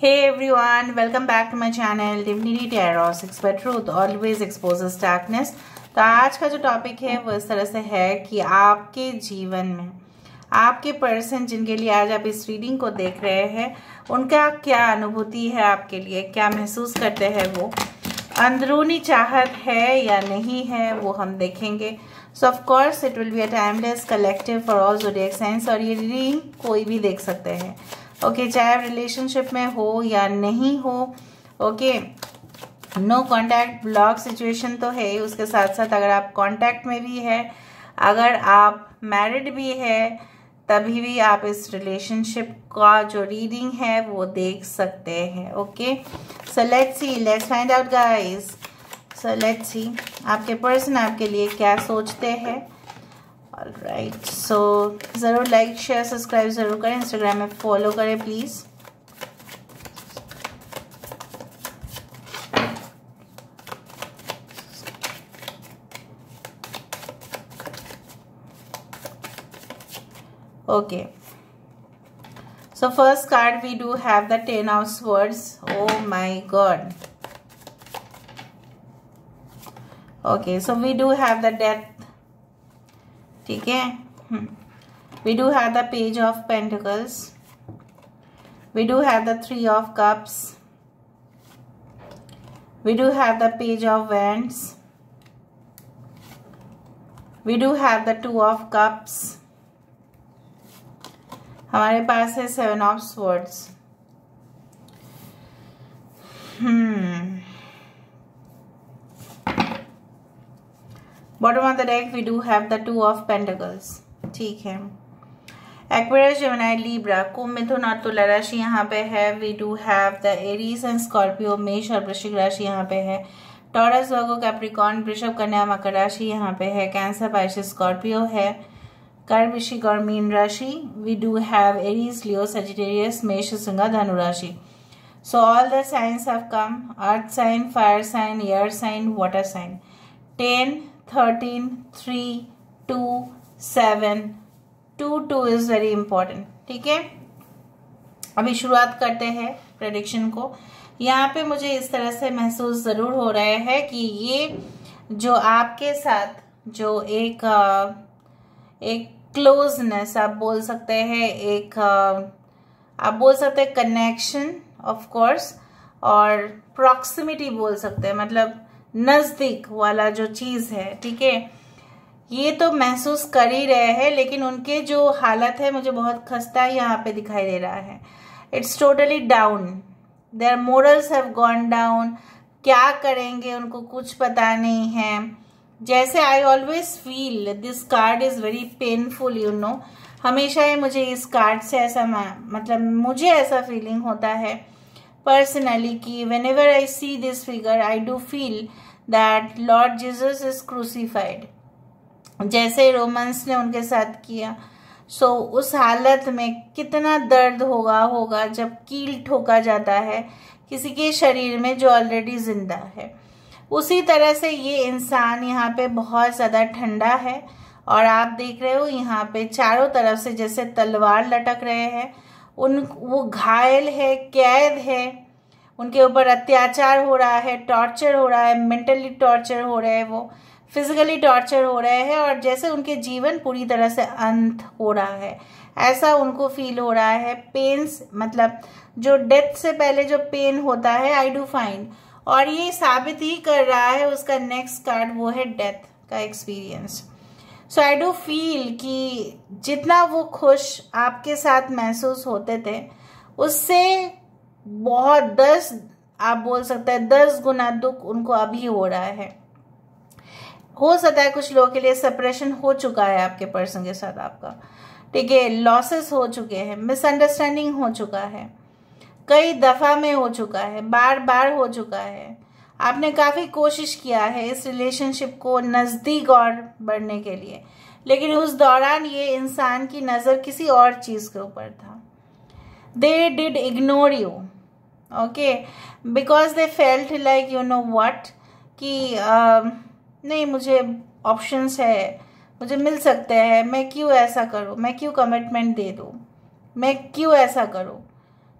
Hey everyone, welcome back to my channel Divinity Tarot 6 by Truth always exposes darkness। तो आज का जो topic है वो इस तरह से है कि आपके जीवन में आपके पर्सन जिनके लिए आज आप इस रीडिंग को देख रहे हैं उनका क्या अनुभूति है, आपके लिए क्या महसूस करते हैं, वो अंदरूनी चाहत है या नहीं है वो हम देखेंगे। सो of course it will be a timeless collective for all zodiac science और ये रीडिंग कोई भी देख सकते हैं। ओके, चाहे आप रिलेशनशिप में हो या नहीं हो। Okay, no contact block situation तो है, उसके साथ साथ अगर आप कॉन्टैक्ट में भी है, अगर आप मैरिड भी है, तभी भी आप इस रिलेशनशिप का जो रीडिंग है वो देख सकते हैं। Okay, so let's see, let's find out guys. So let's see आपके पर्सन आपके लिए क्या सोचते हैं। ऑलराइट, सो ज़रूर लाइक शेयर सब्सक्राइब ज़रूर करें, इंस्टाग्राम में फॉलो करें please. Okay, so first card we do have the 10 of swords. Oh my god. Okay, so we do have the death. ठीक है, we do have the page of pentacles, we do have the 3 of cups, we do have the page of wands, we do have the 2 of cups, हमारे पास है 7 of swords। Bottom of the deck we do have the 2 of pentacles। ठीक है, Aquarius, Gemini, Libra, कुंभ, मिथुन और तुला राशि यहाँ पे है। We do have the Aries and Scorpio, मेष और वृश्चिक राशि यहाँ पे है। टॉरस, वर्गो, कैप्रिकॉर्न, वृषभ, कन्या, मकर राशि यहाँ पे है। कैंसर, पाइसेस, स्कॉर्पियो है। कर्क, वृश्चिक और मीन राशि। We do have Aries, Leo, Sagittarius, मेष, सिंह, धनु राशि। So all the signs have come, earth sign, fire sign, air sign, water sign. 10, 13, 3, 2, 7, 2 is very important. ठीक है, अभी शुरुआत करते हैं प्रेडिक्शन को। यहाँ पे मुझे इस तरह से महसूस जरूर हो रहा है कि ये जो आपके साथ जो एक क्लोजनेस आप बोल सकते हैं, आप बोल सकते हैं कनेक्शन ऑफ कोर्स, और प्रॉक्सिमिटी बोल सकते हैं, मतलब नजदीक वाला जो चीज है। ठीक है, ये तो महसूस कर ही रहे हैं, लेकिन उनके जो हालत है मुझे बहुत खस्ता यहाँ पे दिखाई दे रहा है। It's totally down, their morals have gone down. क्या करेंगे उनको कुछ पता नहीं है। जैसे I always feel this card is very painful, you know. हमेशा ही मुझे इस कार्ड से ऐसा मतलब मुझे ऐसा फीलिंग होता है पर्सनली कि whenever I see this figure I do feel that Lord Jesus is crucified, जैसे रोमन्स ने उनके साथ किया। सो उस हालत में कितना दर्द होगा जब कील ठोका जाता है किसी के शरीर में जो ऑलरेडी जिंदा है। उसी तरह से ये इंसान यहाँ पे बहुत ज़्यादा ठंडा है, और आप देख रहे हो यहाँ पे चारों तरफ से जैसे तलवार लटक रहे हैं। वो घायल है, कैद है, उनके ऊपर अत्याचार हो रहा है, टॉर्चर हो रहा है, मेंटली टॉर्चर हो रहे हैं, वो फिजिकली टॉर्चर हो रहे हैं, और जैसे उनके जीवन पूरी तरह से अंत हो रहा है ऐसा उनको फील हो रहा है। पेन्स, मतलब जो डेथ से पहले जो पेन होता है, आई डू फाइंड, और ये साबित ही कर रहा है उसका नेक्स्ट कार्ड, वो है डेथ का experience. So I do feel कि जितना वो खुश आपके साथ महसूस होते थे उससे बहुत 10, आप बोल सकते हैं 10 गुना दुख उनको अभी हो रहा है। हो सकता है कुछ लोगों के लिए सेपरेशन हो चुका है आपके पर्सन के साथ आपका। ठीक है, लॉसेस हो चुके हैं, मिसअंडरस्टैंडिंग हो चुका है, कई दफा में हो चुका है, बार बार हो चुका है। आपने काफी कोशिश किया है इस रिलेशनशिप को नजदीक और बढ़ने के लिए, लेकिन उस दौरान ये इंसान की नजर किसी और चीज के ऊपर था। They did ignore you, okay, because they felt like you know what कि नहीं, मुझे ऑप्शंस है, मुझे मिल सकते हैं, मैं क्यों ऐसा करूं, मैं क्यों कमिटमेंट दे दूं, मैं क्यों ऐसा करूं।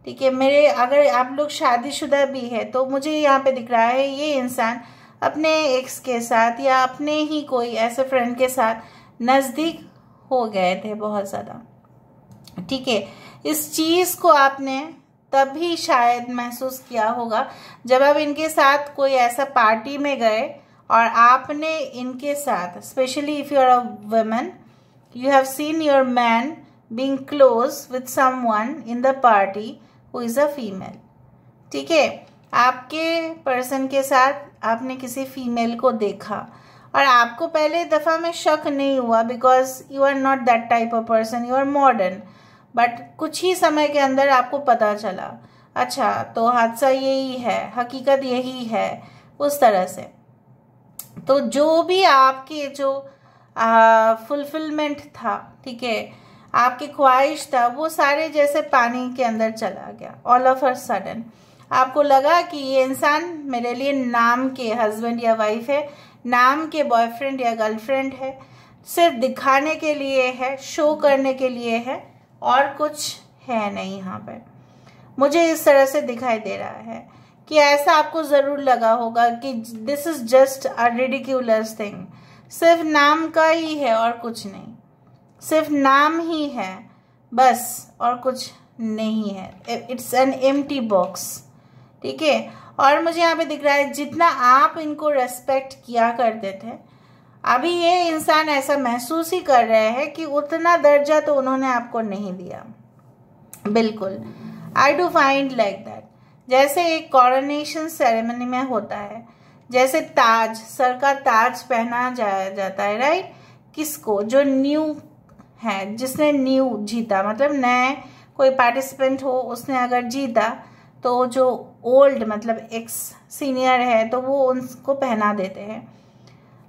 ठीक है। मेरे अगर आप लोग शादीशुदा भी है तो मुझे यहाँ पे दिख रहा है ये इंसान अपने एक्स के साथ या अपने ही कोई ऐसे फ्रेंड के साथ नज़दीक हो गए थे बहुत ज़्यादा, ठीक है। इस चीज़ को आपने तभी शायद महसूस किया होगा जब आप इनके साथ कोई ऐसा पार्टी में गए और आपने इनके साथ, specially if you are a woman, you have seen your man being close with someone in the party who is a female, ठीक है। आपके पर्सन के साथ आपने किसी फीमेल को देखा और आपको पहले दफ़ा में शक नहीं हुआ because you are not that type of person, you are modern, but कुछ ही समय के अंदर आपको पता चला अच्छा तो हादसा यही है, हकीकत यही है, उस तरह से। तो जो भी आपके जो फुलफिलमेंट था, ठीक है, आपकी ख्वाहिश था, वो सारे जैसे पानी के अंदर चला गया। ऑल ऑफ अ सडन आपको लगा कि ये इंसान मेरे लिए नाम के हस्बैंड या वाइफ है, नाम के बॉयफ्रेंड या गर्लफ्रेंड है, सिर्फ दिखाने के लिए है, शो करने के लिए है, और कुछ है नहीं यहाँ पर। मुझे इस तरह से दिखाई दे रहा है कि ऐसा आपको ज़रूर लगा होगा कि this is just a ridiculous thing, सिर्फ नाम का ही है और कुछ नहीं, सिर्फ नाम ही है बस और कुछ नहीं है। इट्स एन एम्प्टी बॉक्स, ठीक है। और मुझे यहाँ पे दिख रहा है जितना आप इनको रेस्पेक्ट किया करते थे, अभी ये इंसान ऐसा महसूस ही कर रहे हैं कि उतना दर्जा तो उन्होंने आपको नहीं दिया। बिल्कुल, आई डू फाइंड लाइक दैट। जैसे एक कॉरोनेशन सेरेमनी में होता है, जैसे ताज, सर का ताज पहना जाता है, राइट, किसको, जो न्यू है, जिसने न्यू जीता, मतलब नए कोई पार्टिसिपेंट हो, उसने अगर जीता तो जो ओल्ड मतलब एक्स सीनियर है तो वो उनको पहना देते हैं।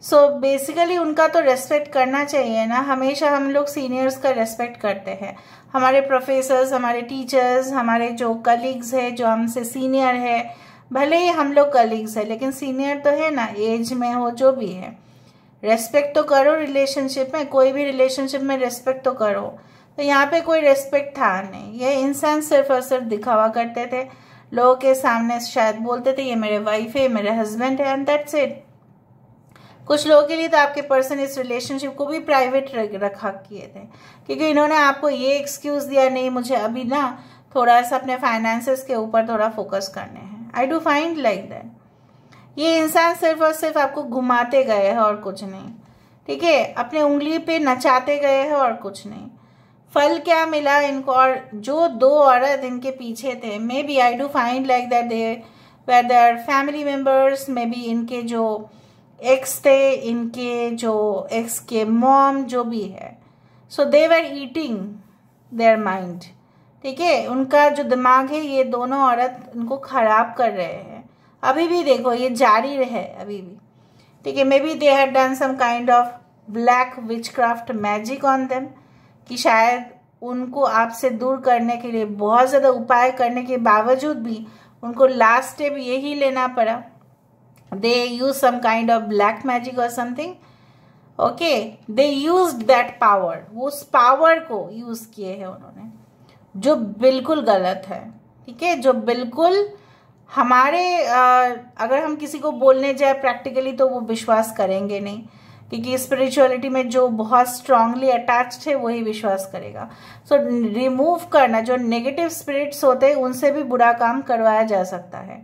सो बेसिकली उनका तो रेस्पेक्ट करना चाहिए ना, हमेशा हम लोग सीनियर्स का रेस्पेक्ट करते हैं। हमारे प्रोफेसर्स, हमारे टीचर्स, हमारे जो कलीग्स है जो हमसे सीनियर है, भले ही हम लोग कलीग्स है लेकिन सीनियर तो है ना, एज में हो जो भी है, रेस्पेक्ट तो करो। रिलेशनशिप में, कोई भी रिलेशनशिप में रेस्पेक्ट तो करो। तो यहाँ पे कोई रेस्पेक्ट था नहीं, ये इंसान सिर्फ और सिर्फ दिखावा करते थे, लोगों के सामने शायद बोलते थे ये मेरे वाइफ है, मेरे हस्बैंड है, एंड दैट्स इट। कुछ लोगों के लिए तो आपके पर्सन इस रिलेशनशिप को भी प्राइवेट रखा किए थे, क्योंकि इन्होंने आपको ये एक्सक्यूज दिया, नहीं मुझे अभी ना थोड़ा सा अपने फाइनेंसेस के ऊपर थोड़ा फोकस करने हैं। आई डू फाइंड लाइक दैट। ये इंसान सिर्फ और सिर्फ आपको घुमाते गए हैं और कुछ नहीं, ठीक है, अपने उंगली पे नचाते गए हैं और कुछ नहीं। फल क्या मिला इनको, और जो दो औरत इनके पीछे थे, maybe I do find like that they were their family members, maybe इनके जो एक्स थे, इनके जो एक्स के मॉम जो भी है, so they were eating their mind, ठीक है, उनका जो दिमाग है ये दोनों औरत उनको खराब कर रहे हैं। अभी भी देखो ये जारी रहे अभी भी, ठीक है। Maybe they had done some kind of black witchcraft magic on them, कि शायद उनको आपसे दूर करने के लिए बहुत ज़्यादा उपाय करने के बावजूद भी उनको लास्ट स्टेप यही लेना पड़ा। They use some kind of black magic और something, okay, they used that power, उस पावर को यूज किए हैं उन्होंने, जो बिल्कुल गलत है, ठीक है, जो बिल्कुल हमारे अगर हम किसी को बोलने जाए प्रैक्टिकली तो वो विश्वास करेंगे नहीं, क्योंकि स्पिरिचुअलिटी में जो बहुत स्ट्रांगली अटैच्ड है वही विश्वास करेगा। सो रिमूव करना, जो नेगेटिव स्पिरिट्स होते हैं उनसे भी बुरा काम करवाया जा सकता है,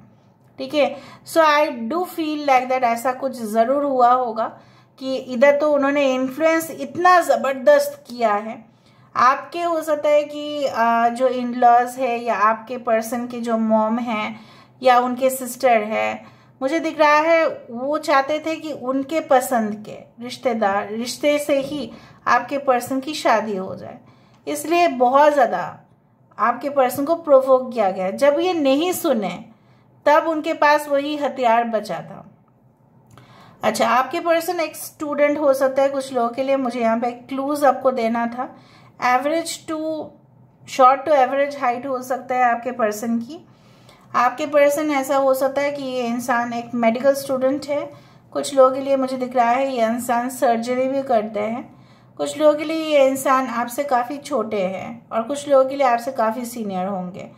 ठीक है। So I do feel like that ऐसा कुछ ज़रूर हुआ होगा कि इधर तो उन्होंने इन्फ्लुएंस इतना ज़बरदस्त किया है आपके, हो सकता है कि जो इन लॉज है या आपके पर्सन के जो मॉम हैं या उनके सिस्टर है, मुझे दिख रहा है वो चाहते थे कि उनके पसंद के रिश्ते से ही आपके पर्सन की शादी हो जाए, इसलिए बहुत ज़्यादा आपके पर्सन को प्रोवोक किया गया। जब ये नहीं सुने तब उनके पास वही हथियार बचा था। अच्छा, आपके पर्सन एक स्टूडेंट हो सकता है कुछ लोगों के लिए, मुझे यहाँ पे क्लूज आपको देना था। Average to short to average height हो सकता है आपके पर्सन की। आपके पर्सन ऐसा हो सकता है कि ये इंसान एक मेडिकल स्टूडेंट है, कुछ लोगों के लिए मुझे दिख रहा है ये इंसान सर्जरी भी करते हैं, कुछ लोगों के लिए ये इंसान आपसे काफ़ी छोटे हैं और कुछ लोगों के लिए आपसे काफ़ी सीनियर होंगे,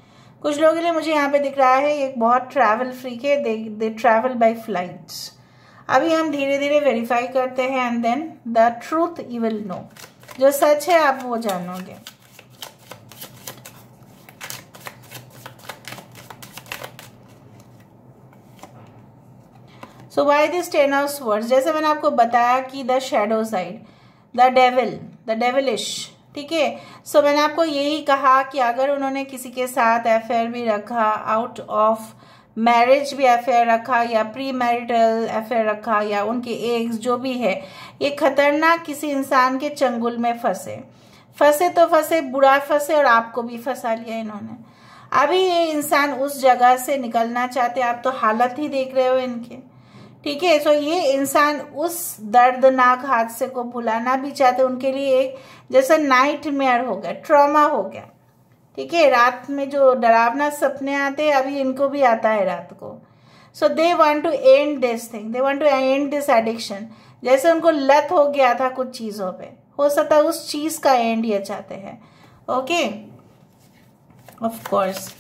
कुछ लोगों के लिए मुझे यहाँ पे दिख रहा है एक बहुत ट्रैवल फ्रीक है, दे ट्रैवल बाय फ्लाइट्स। अभी हम धीरे धीरे वेरीफाई करते हैं and then the truth you will know. जो सच है आप वो जानोगे। So why this 10 of swords, जैसे मैंने आपको बताया कि the shadow side, the devil, the devilish, ठीक है। सो मैंने आपको यही कहा कि अगर उन्होंने किसी के साथ अफेयर भी रखा, आउट ऑफ मैरिज भी अफेयर रखा, या प्री मैरिटल अफेयर रखा, या उनके एक्स जो भी है, ये खतरनाक किसी इंसान के चंगुल में फंसे तो फंसे, बुरा फंसे, और आपको भी फंसा लिया इन्होंने। अभी ये इंसान उस जगह से निकलना चाहते, आप तो हालत ही देख रहे हो इनके, ठीक है। सो ये इंसान उस दर्दनाक हादसे को भुलाना भी चाहते, उनके लिए एक जैसे नाइटमेयर हो गया, ट्रॉमा हो गया, ठीक है। रात में जो डरावना सपने आते हैं, अभी इनको भी आता है रात को। So they want to end this thing, they want to end this addiction. जैसे उनको लत हो गया था कुछ चीजों पे, हो सकता है उस चीज का एंड ये चाहते हैं। ओके, ऑफ कोर्स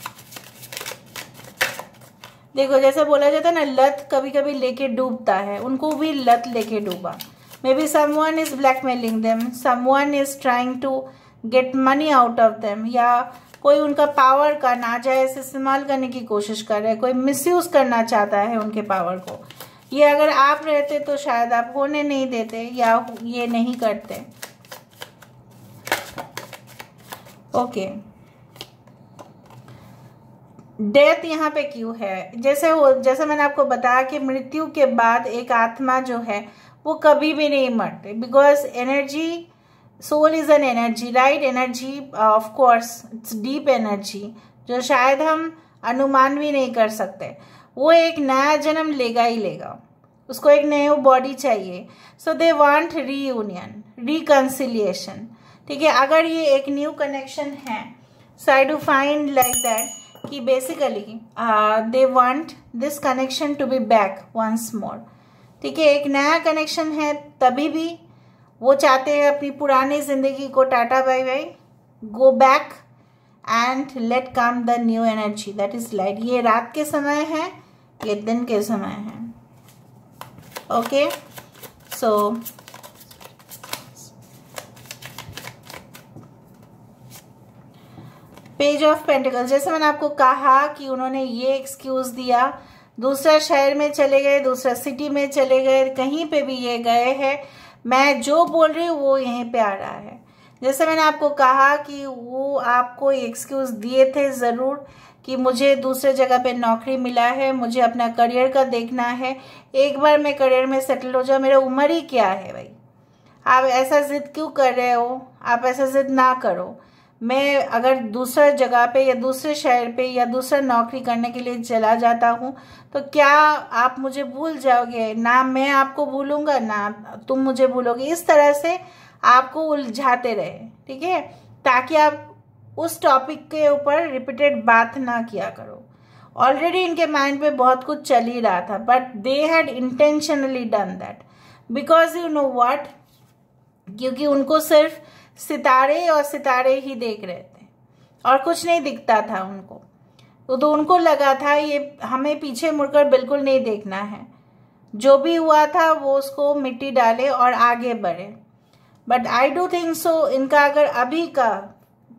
देखो जैसे बोला जाता है ना, लत कभी कभी लेके डूबता है, उनको भी लत लेके डूबा। Maybe someone is blackmailing them, someone is trying to get money out of them, या कोई उनका पावर का नाजायज इस्तेमाल करने की कोशिश कर रहा है, कोई मिसयूज करना चाहता है उनके पावर को। ये अगर आप रहते तो शायद आप होने नहीं देते या ये नहीं करते। ओके, डेथ यहाँ पे क्यों है? जैसे मैंने आपको बताया कि मृत्यु के बाद एक आत्मा जो है वो कभी भी नहीं मरते, because energy, soul is an energy, right. Energy of course it's deep energy, जो शायद हम अनुमान भी नहीं कर सकते। वो एक नया जन्म लेगा ही लेगा, उसको एक नई बॉडी चाहिए। So they want reunion, reconciliation, ठीक है। अगर ये एक न्यू कनेक्शन है, so I do find like that कि basically they want this connection to be back once more, ठीक है। एक नया कनेक्शन है, तभी भी वो चाहते हैं अपनी पुरानी जिंदगी को tata bye bye, go back and let come the new energy that is light. ये रात के समय है, ये दिन के समय है। Okay, so page of pentacles, जैसे मैंने आपको कहा कि उन्होंने ये एक्सक्यूज दिया, दूसरा शहर में चले गए, दूसरा सिटी में चले गए, कहीं पे भी ये गए हैं, मैं जो बोल रही हूँ वो यहीं पे आ रहा है। जैसे मैंने आपको कहा कि वो आपको एक्सक्यूज दिए थे जरूर कि मुझे दूसरे जगह पे नौकरी मिला है, मुझे अपना करियर का देखना है, एक बार मैं करियर में सेटल हो जाऊँ, मेरा उम्र ही क्या है भाई, आप ऐसा जिद क्यों कर रहे हो? आप ऐसा जिद ना करो। मैं अगर दूसरा जगह पे या दूसरे शहर पे या दूसरा नौकरी करने के लिए चला जाता हूँ तो क्या आप मुझे भूल जाओगे? ना मैं आपको भूलूंगा ना तुम मुझे भूलोगे। इस तरह से आपको उलझाते रहे, ठीक है, ताकि आप उस टॉपिक के ऊपर रिपीटेड बात ना किया करो। ऑलरेडी इनके माइंड पे बहुत कुछ चल ही रहा था, but they had intentionally done that because you know what, क्योंकि उनको सिर्फ सितारे और सितारे ही देख रहे थे और कुछ नहीं दिखता था उनको। तो उनको लगा था ये हमें पीछे मुड़कर बिल्कुल नहीं देखना है, जो भी हुआ था वो उसको मिट्टी डाले और आगे बढ़े। But I do think so इनका अगर अभी का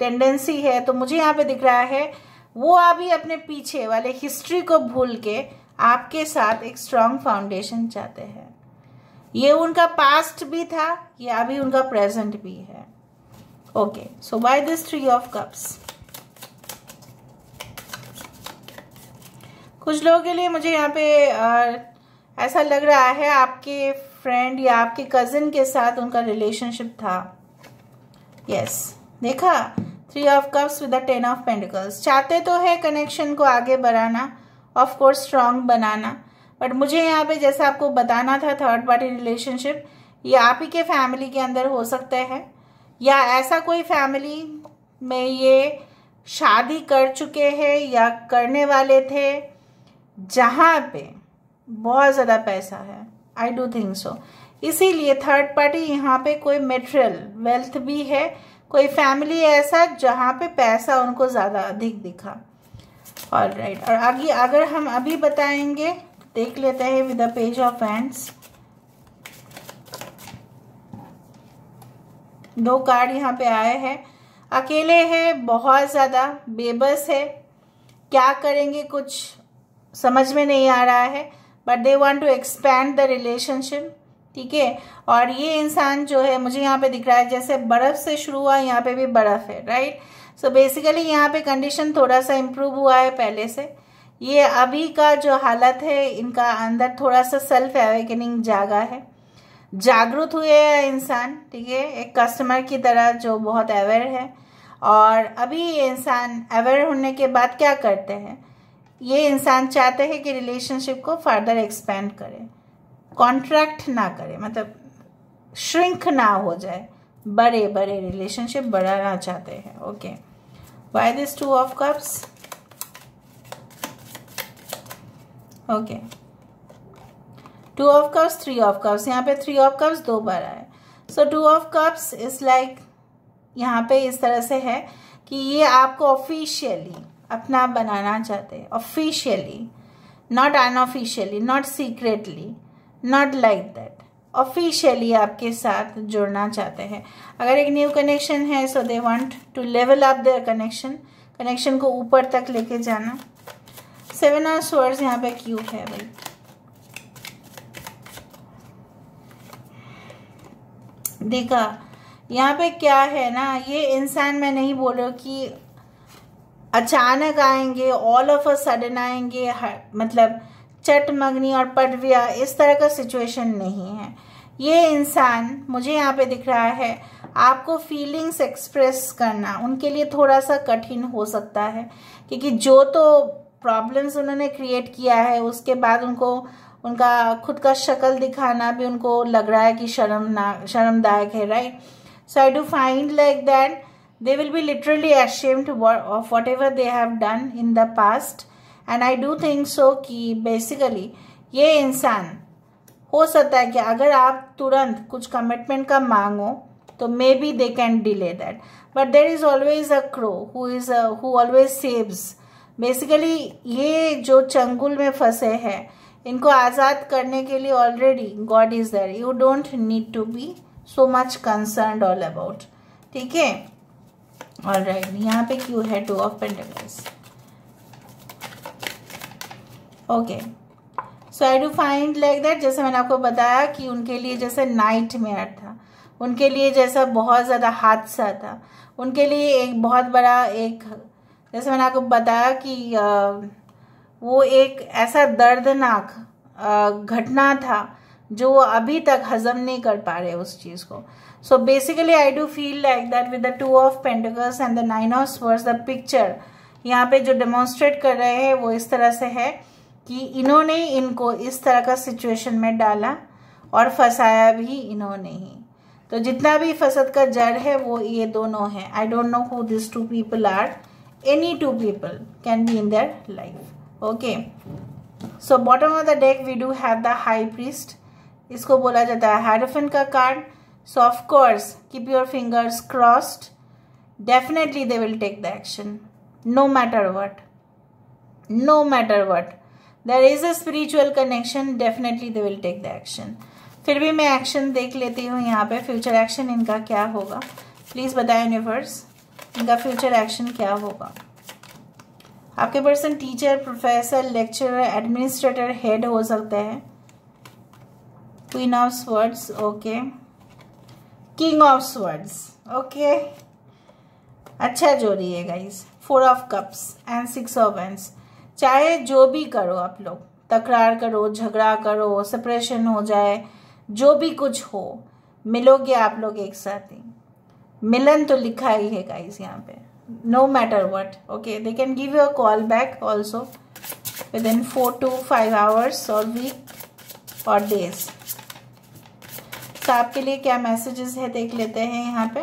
टेंडेंसी है तो मुझे यहाँ पे दिख रहा है वो अभी अपने पीछे वाले हिस्ट्री को भूल के आपके साथ एक स्ट्रॉन्ग फाउंडेशन चाहते हैं। ये उनका पास्ट भी था, ये अभी उनका प्रेजेंट भी है। Okay, so why this 3 of cups? कुछ लोगों के लिए मुझे यहाँ पे ऐसा लग रहा है आपके फ्रेंड या आपके कजिन के साथ उनका रिलेशनशिप था। यस, देखा 3 of cups with the 10 of pentacles. चाहते तो है कनेक्शन को आगे बढ़ाना, of course strong banana, but मुझे यहाँ पे जैसा आपको बताना था थर्ड पार्टी रिलेशनशिप ये आप ही के फैमिली के अंदर हो सकता है, या ऐसा कोई फैमिली में ये शादी कर चुके हैं या करने वाले थे जहाँ पे बहुत ज़्यादा पैसा है। I do think so. इसीलिए थर्ड पार्टी यहाँ पे कोई मेटेरियल वेल्थ भी है, कोई फैमिली ऐसा जहाँ पे पैसा उनको ज़्यादा अधिक दिखा। ऑलराइट, और आगे अगर हम अभी बताएंगे देख लेते हैं with the page of hands. 2 card यहाँ पे आए हैं। अकेले है, बहुत ज़्यादा बेबस है, क्या करेंगे कुछ समझ में नहीं आ रहा है, but they want to expand the relationship, ठीक है। और ये इंसान जो है मुझे यहाँ पे दिख रहा है जैसे बर्फ से शुरू हुआ, यहाँ पे भी बर्फ है, राइट। सो बेसिकली यहाँ पे कंडीशन थोड़ा सा इम्प्रूव हुआ है पहले से। ये अभी का जो हालत है, इनका अंदर थोड़ा सा सेल्फ अवेकनिंग जागा है, जागरूक हुए है इंसान, ठीक है, एक कस्टमर की तरह जो बहुत अवेयर है। और अभी ये इंसान अवेयर होने के बाद क्या करते हैं, ये इंसान चाहते हैं कि रिलेशनशिप को फर्दर एक्सपेंड करें, कॉन्ट्रैक्ट ना करे, मतलब श्रिंक ना हो जाए, बड़े बड़े रिलेशनशिप बढ़ाना चाहते हैं। Okay, why this 2 of cups? Okay, 2 of cups, 3 of cups, यहाँ पे 3 ऑफ कप्स 2 बार आए। सो 2 ऑफ कप्स इज लाइक यहाँ पे इस तरह से है कि ये आपको ऑफिशियली अपना बनाना चाहते हैं, officially, not unofficially, not secretly, not like that, officially आपके साथ जुड़ना चाहते हैं। अगर एक न्यू कनेक्शन है so they want to level up their connection को ऊपर तक लेके जाना। 7 ऑफ स्वर्ड्स यहाँ पे क्यों है भाई? देखा यहाँ पे क्या है ना, ये इंसान, मैं नहीं बोल रहा कि अचानक आएंगे, ऑल ऑफ अ सडन आएंगे, मतलब चट मगनी और पटविया, इस तरह का सिचुएशन नहीं है। ये इंसान मुझे यहाँ पे दिख रहा है, आपको फीलिंग्स एक्सप्रेस करना उनके लिए थोड़ा सा कठिन हो सकता है, क्योंकि जो तो प्रॉब्लम्स उन्होंने क्रिएट किया है उसके बाद उनको उनका खुद का शक्ल दिखाना भी उनको लग रहा है कि शर्मदायक है, right. So I do find like that they will be literally ashamed of whatever they have done in the past, and I do think so कि basically ये इंसान हो सकता है कि अगर आप तुरंत कुछ कमिटमेंट का मांगो तो may be they can delay that, but there is always a crow who always saves। Basically ये जो चंगुल में फंसे हैं इनको आज़ाद करने के लिए already God is there, you don't need to be so much concerned all about, ठीक है। ऑलराइट, यहाँ पे क्यों है 2 of pentacles? Okay, so I do find like that, जैसे मैंने आपको बताया कि उनके लिए जैसे नाइटमेयर था, उनके लिए जैसा बहुत ज़्यादा हादसा था, उनके लिए एक बहुत बड़ा एक, जैसे मैंने आपको बताया कि वो एक ऐसा दर्दनाक घटना था जो वो अभी तक हजम नहीं कर पा रहे उस चीज़ को। So basically I do feel like that with the 2 of Pentacles and the 9 of Swords, the picture यहाँ पे जो डेमोन्स्ट्रेट कर रहे हैं वो इस तरह से है कि इन्होंने इनको इस तरह का सिचुएशन में डाला और फंसाया भी इन्होंने ही। तो जितना भी फसद का जड़ है वो ये दोनों हैं। I don't know who these 2 people are. Any 2 people can be in their life. Okay. So bottom of the deck we do have the High Priest. इसको बोला जाता है हायरोफेंट का card. So of course, keep your fingers crossed. Definitely they will take the action. No matter what. No matter what. There is a spiritual connection. Definitely they will take the action. फिर भी मैं action देख लेती हूँ यहाँ पे, future action इनका क्या होगा। प्लीज़ बताएं यूनिवर्स, इनका फ्यूचर एक्शन क्या होगा। आपके person teacher, professor, lecturer, administrator, head हो सकते हैं। Queen of swords, okay. King of swords, okay, अच्छा जोड़ी है guys. 4 of cups and 6 of wands. चाहे जो भी करो आप लोग, तकरार करो, झगड़ा करो, सेपरेशन हो जाए, जो भी कुछ हो, मिलोगे आप लोग एक साथ ही। मिलन तो लिखा ही है गाइस यहाँ पे, no matter what. Okay, they can give you a call back also within 4 to 5 hours और वीक और डेज। तो आपके लिए क्या मैसेजेस है देख लेते हैं यहाँ पे।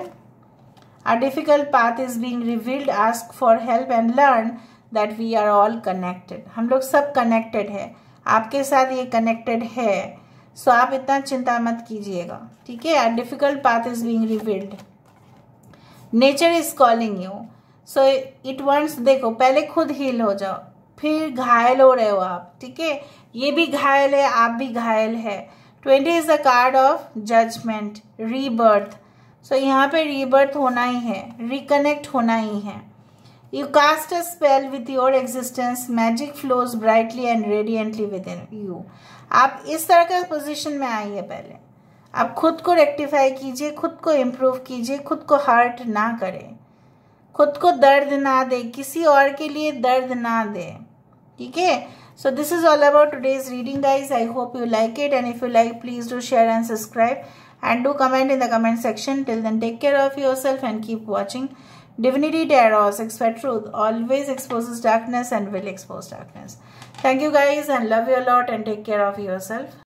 A difficult path is being revealed. Ask for help and learn that we are all connected. हम लोग सब connected है, आपके साथ ये connected है, so आप इतना चिंता मत कीजिएगा, ठीक है। A difficult path is being revealed. Nature is calling you. So it wants, देखो पहले खुद heal हो जाओ, फिर घायल हो रहे हो आप, ठीक है, ये भी घायल है, आप भी घायल है। 20 is the card of judgement, rebirth. So यहाँ पे रीबर्थ होना ही है, रिकनेक्ट होना ही है। You cast a spell with your existence, magic flows brightly and radiantly within you. आप इस तरह के पोजिशन में आइए, पहले आप खुद को रेक्टिफाई कीजिए, खुद को इम्प्रूव कीजिए, खुद को हर्ट ना करें, खुद को दर्द ना दे, किसी और के लिए दर्द ना दे, ठीक है। So this is all about today's reading guys. I hope you like it, and if you like, please do share and subscribe, and do comment in the comment section. Till then, take care of yourself and keep watching Divinity Tarot. Expert Truth always exposes darkness and will expose darkness. Thank you guys, and love you a lot, and take care of yourself.